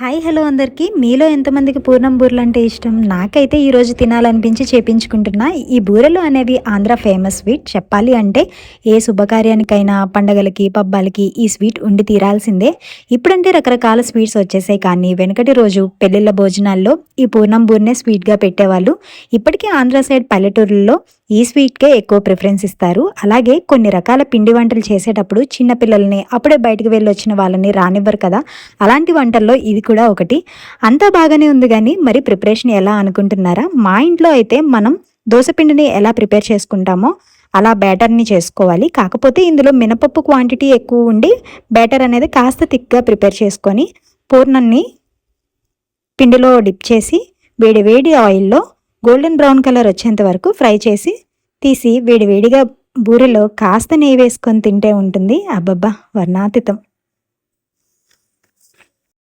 Hi hello అందరికీ. మీలో ఎంతమందికి పూర్ణం బూరెలు అంటే ఇష్టం? నాకైతే ఈరోజు తినాలనిపించి చేపించుకుంటున్నా. ఈ బూరెలు అనేవి ఆంధ్ర ఫేమస్ స్వీట్. చెప్పాలి అంటే ఏ శుభకార్యానికైనా, పండగలకి, పబ్బాలకి ఈ స్వీట్ ఉండి తీరాల్సిందే. ఇప్పుడంటే రకరకాల స్వీట్స్ వచ్చేసాయి, కానీ వెనకటి రోజు పెళ్ళిళ్ళ భోజనాల్లో ఈ పూర్ణం బూరెనే స్వీట్గా పెట్టేవాళ్ళు. ఇప్పటికీ ఆంధ్ర సైడ్ పల్లెటూరుల్లో ఈ స్వీట్కే ఎక్కువ ప్రిఫరెన్స్ ఇస్తారు. అలాగే కొన్ని రకాల పిండి వంటలు చేసేటప్పుడు చిన్నపిల్లల్ని, అప్పుడే బయటకు వెళ్ళి వచ్చిన వాళ్ళని రానివ్వరు కదా. అలాంటి వంటల్లో ఇది కూడా ఒకటి. అంతా బాగానే ఉంది, కానీ మరి ప్రిపరేషన్ ఎలా అనుకుంటున్నారా? మా ఇంట్లో అయితే మనం దోసపిండిని ఎలా ప్రిపేర్ చేసుకుంటామో అలా బ్యాటర్ని చేసుకోవాలి. కాకపోతే ఇందులో మినపప్పు క్వాంటిటీ ఎక్కువ ఉండి బ్యాటర్ అనేది కాస్త థిక్గా ప్రిపేర్ చేసుకొని పూర్ణాన్ని పిండిలో డిప్ చేసి వేడి వేడి ఆయిల్లో గోల్డెన్ బ్రౌన్ కలర్ వచ్చేంత వరకు ఫ్రై చేసి తీసి వేడివేడిగా బూరెలో కాస్త నెయ్యి వేసుకొని తింటే ఉంటుంది అబ్బబ్బా వర్ణాతీతం.